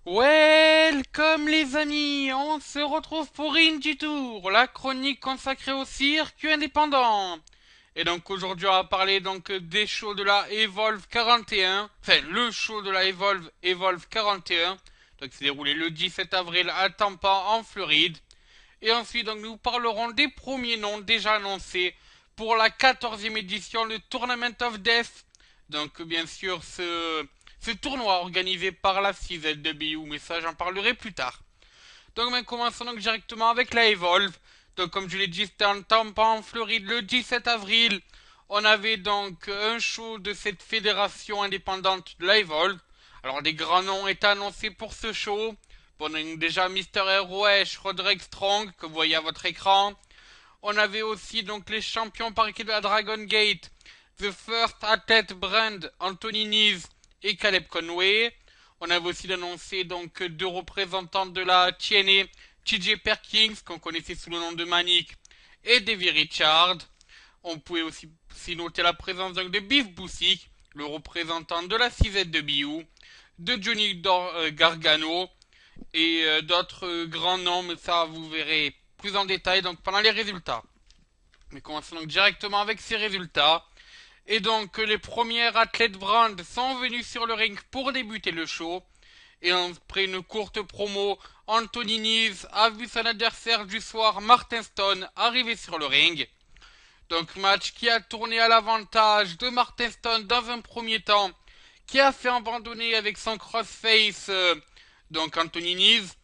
Welcome les amis, on se retrouve pour Indie Tour, la chronique consacrée au circuit indépendant. Et donc aujourd'hui on va parler donc des shows de la Evolve 41, enfin le show de la Evolve 41, donc qui s'est déroulé le 17 avril à Tampa en Floride. Et ensuite donc nous parlerons des premiers noms déjà annoncés pour la 14e édition du Tournament of Death. Donc bien sûr ce tournoi organisé par la CZW, mais ça j'en parlerai plus tard. Donc commençons donc directement avec la Evolve. Donc comme je l'ai dit, c'était en Tampa en Floride le 17 avril. On avait donc un show de cette fédération indépendante de la Evolve. Alors des grands noms étaient annoncés pour ce show. Bon, on a déjà Mister ROH, Roderick Strong, que vous voyez à votre écran. On avait aussi donc les champions par équipe de la Dragon Gate, The First Athlete Brand, Anthony Nese et Caleb Conway. On avait aussi annoncé donc deux représentants de la TNA, TJ Perkins, qu'on connaissait sous le nom de Manic, et Davy Richard. On pouvait aussi noter la présence donc de Beef Busick, le représentant de la CZW, de Johnny Gargano, et d'autres grands noms, mais ça vous verrez plus en détail donc pendant les résultats. Mais commençons donc directement avec ces résultats. Et donc les premières athlètes brand sont venus sur le ring pour débuter le show. Et après une courte promo, Anthony Nese a vu son adversaire du soir, Martin Stone, arriver sur le ring. Donc match qui a tourné à l'avantage de Martin Stone dans un premier temps, qui a fait abandonner avec son crossface donc Anthony Nese.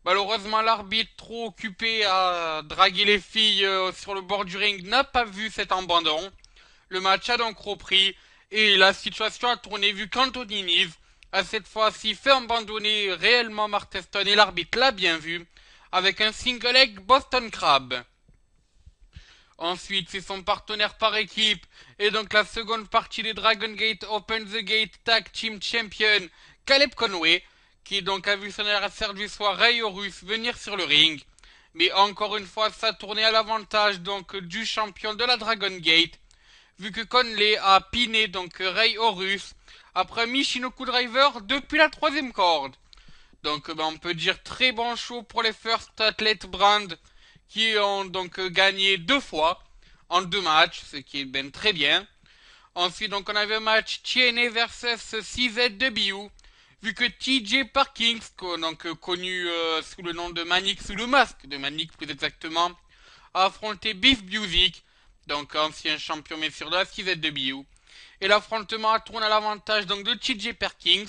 Malheureusement, l'arbitre, trop occupé à draguer les filles sur le bord du ring, n'a pas vu cet abandon. Le match a donc repris et la situation a tourné vu qu'Anthony Nese a cette fois-ci fait abandonner réellement Martin Stone et l'arbitre l'a bien vu avec un single leg Boston Crab. Ensuite, c'est son partenaire par équipe et donc la seconde partie des Dragon Gate Open the Gate Tag Team Champion, Caleb Conway, qui donc a vu son adversaire du soir, Ray Horus, venir sur le ring. Mais encore une fois, ça tournait à l'avantage donc du champion de la Dragon Gate, vu que Conley a piné donc Ray Horus après Michinoku Driver depuis la troisième corde. Donc on peut dire très bon show pour les First Athlete Brand qui ont donc gagné deux fois en deux matchs, ce qui est ben très bien. Ensuite donc on avait un match TNA versus CZW, vu que TJ Perkins, donc connu sous le nom de Manic, sous le masque de Manic plus exactement, a affronté Beef Busick, donc ancien champion mais sur de la CZW. Et l'affrontement a tourné à l'avantage donc de TJ Perkins,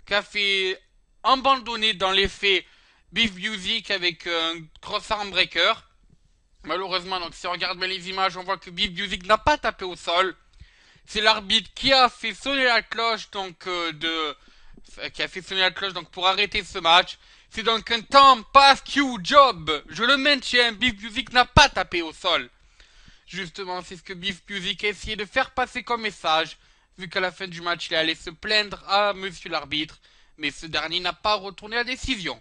qui a fait abandonner dans les faits Beef Busick avec un cross arm breaker. Malheureusement, donc si on regarde bien les images, on voit que Beef Busick n'a pas tapé au sol. C'est l'arbitre qui a fait sonner la cloche donc qui a fait sonner la cloche donc pour arrêter ce match. C'est donc un temps pass Q job. Je le maintiens, Beef Busick n'a pas tapé au sol. Justement, c'est ce que Beef Busick a essayé de faire passer comme message, vu qu'à la fin du match, il allait se plaindre à monsieur l'arbitre, mais ce dernier n'a pas retourné la décision.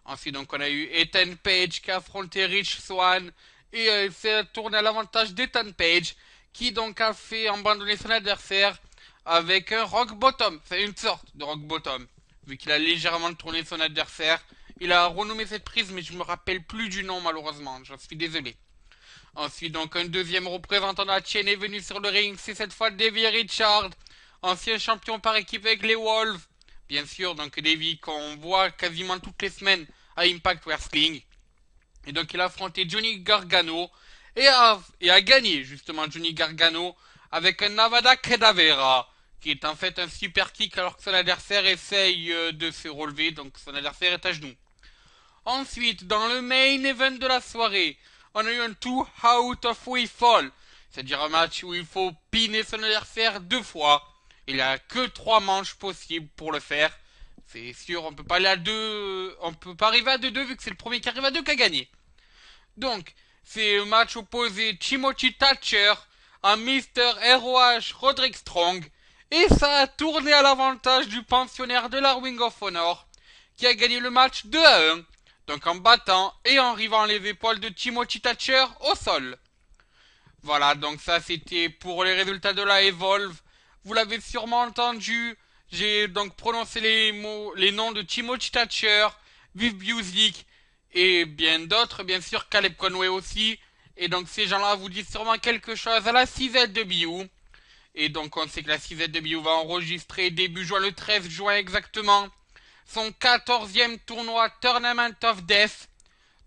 Ensuite, donc, on a eu Ethan Page qui a affronté Rich Swann, et c'est tourné à l'avantage d'Ethan Page, qui donc a fait abandonner son adversaire avec un rock bottom, c'est une sorte de rock bottom, vu qu'il a légèrement tourné son adversaire. Il a renommé cette prise, mais je me rappelle plus du nom malheureusement, j'en suis désolé. Ensuite, donc, un deuxième représentant de la chaîne est venu sur le ring. C'est cette fois Davy Richard, ancien champion par équipe avec les Wolves. Bien sûr, donc Davy qu'on voit quasiment toutes les semaines à Impact Wrestling. Et donc, il a affronté Johnny Gargano et a gagné justement Johnny Gargano avec un Avada Kedavera, qui est en fait un super kick alors que son adversaire essaye de se relever, donc son adversaire est à genoux. Ensuite, dans le main event de la soirée, on a eu un 2 out of we fall, c'est-à-dire un match où il faut piner son adversaire deux fois. Il n'y a que trois manches possibles pour le faire. C'est sûr, on peut pas aller à deux, on peut pas arriver à 2-2 vu que c'est le premier qui arrive à deux qui a gagné. Donc, c'est un match opposé Timothy Thatcher à Mister ROH Roderick Strong. Et ça a tourné à l'avantage du pensionnaire de la Ring of Honor, qui a gagné le match 2 à 1, donc en battant et en rivant les épaules de Timothy Thatcher au sol. Voilà, donc ça c'était pour les résultats de la Evolve. Vous l'avez sûrement entendu, J'ai donc prononcé les noms de Timothy Thatcher, Viv Buzik et bien d'autres, bien sûr Caleb Conway aussi. Et donc ces gens-là vous disent sûrement quelque chose à la CZW. Et donc on sait que la CZW va enregistrer début juin, le 13 juin exactement, son 14e tournoi Tournament of Death.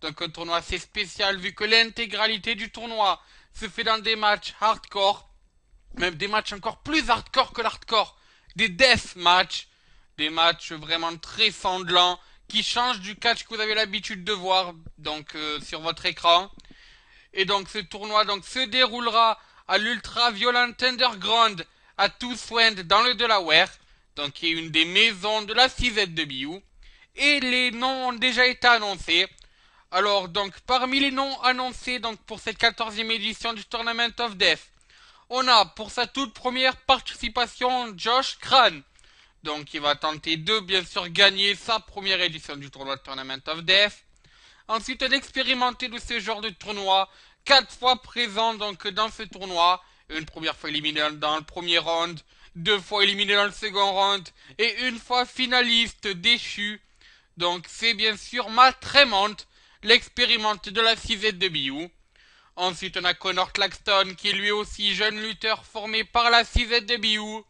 Donc un tournoi assez spécial vu que l'intégralité du tournoi se fait dans des matchs hardcore, même des matchs encore plus hardcore que l'hardcore, des death matchs, des matchs vraiment très sanglants qui changent du catch que vous avez l'habitude de voir donc sur votre écran. Et donc ce tournoi donc se déroulera à l'Ultra Violent Underground à Touthwind dans le Delaware, donc qui est une des maisons de la CZW. Et les noms ont déjà été annoncés. Alors donc parmi les noms annoncés donc pour cette 14e édition du Tournament of Death, on a pour sa toute première participation Josh Crane. Donc il va tenter de bien sûr gagner sa première édition du tournoi de Tournament of Death. Ensuite un expérimenté de ce genre de tournoi, 4 fois présent donc dans ce tournoi, une première fois éliminé dans le premier round, 2 fois éliminé dans le second round et une fois finaliste déchu. Donc c'est bien sûr Matt Tremont, l'expérimenté de la CZW. Ensuite, on a Connor Claxton, qui est lui aussi jeune lutteur formé par la CZW,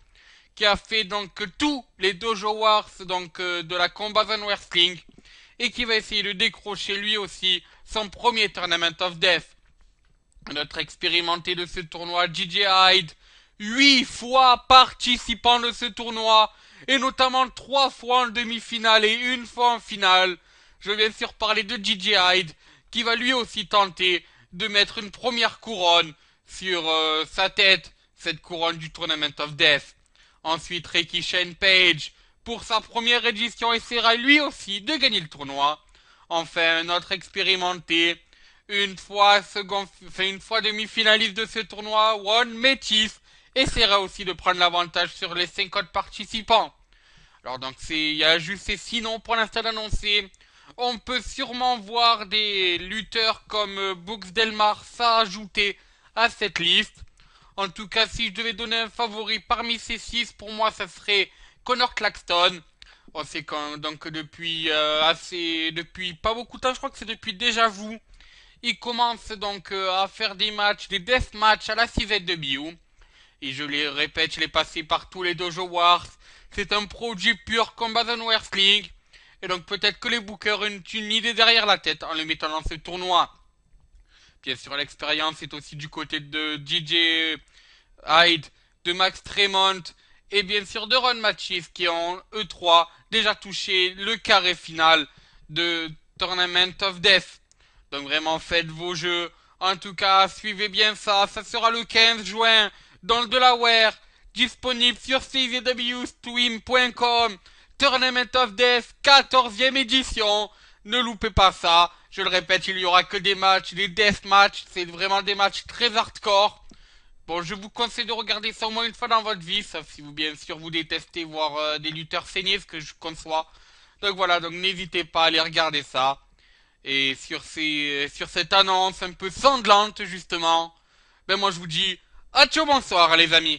qui a fait donc tous les Dojo Wars donc de la Combat Zone Wrestling, et qui va essayer de décrocher lui aussi son premier Tournament of Death. Notre expérimenté de ce tournoi, DJ Hyde, 8 fois participant de ce tournoi, et notamment 3 fois en demi-finale et une fois en finale. Je vais bien sûr parler de DJ Hyde, qui va lui aussi tenter de mettre une première couronne sur sa tête, cette couronne du Tournament of Death. Ensuite, Ricky Shane Page, pour sa première édition, essaiera lui aussi de gagner le tournoi. Enfin, un autre expérimenté, une fois demi-finaliste de ce tournoi, Ron Métis, essaiera aussi de prendre l'avantage sur les 50 participants. Alors donc il y a juste ces 6 noms pour l'instant annoncés. On peut sûrement voir des lutteurs comme Brooks Delmar s'ajouter à cette liste. En tout cas, si je devais donner un favori parmi ces 6, pour moi, ça serait Connor Claxton. On sait donc depuis pas beaucoup de temps, je crois que c'est depuis déjà vous. Il commence donc à faire des matchs, des death matchs à la CZW. Et je les répète, je l'ai passé par tous les Dojo Wars. C'est un produit pur Combat Zone Wrestling. Et donc peut-être que les bookers ont une idée derrière la tête en le mettant dans ce tournoi. Bien sûr, l'expérience est aussi du côté de DJ Hyde, de Max Tremont et bien sûr de Ron Matchis qui ont eux trois déjà touché le carré final de Tournament of Death. Donc vraiment faites vos jeux. En tout cas, suivez bien ça. Ça sera le 15 juin dans le Delaware. Disponible sur czwstream.com. Tournament of Death, 14e édition. Ne loupez pas ça. Je le répète, il y aura que des matchs, des death matchs. C'est vraiment des matchs très hardcore. Bon, je vous conseille de regarder ça au moins une fois dans votre vie, sauf si vous, bien sûr, vous détestez voir des lutteurs saigner, ce que je conçois. Donc voilà, donc n'hésitez pas à aller regarder ça. Et sur cette annonce un peu sanglante, justement, ben moi je vous dis, à ciao bonsoir les amis.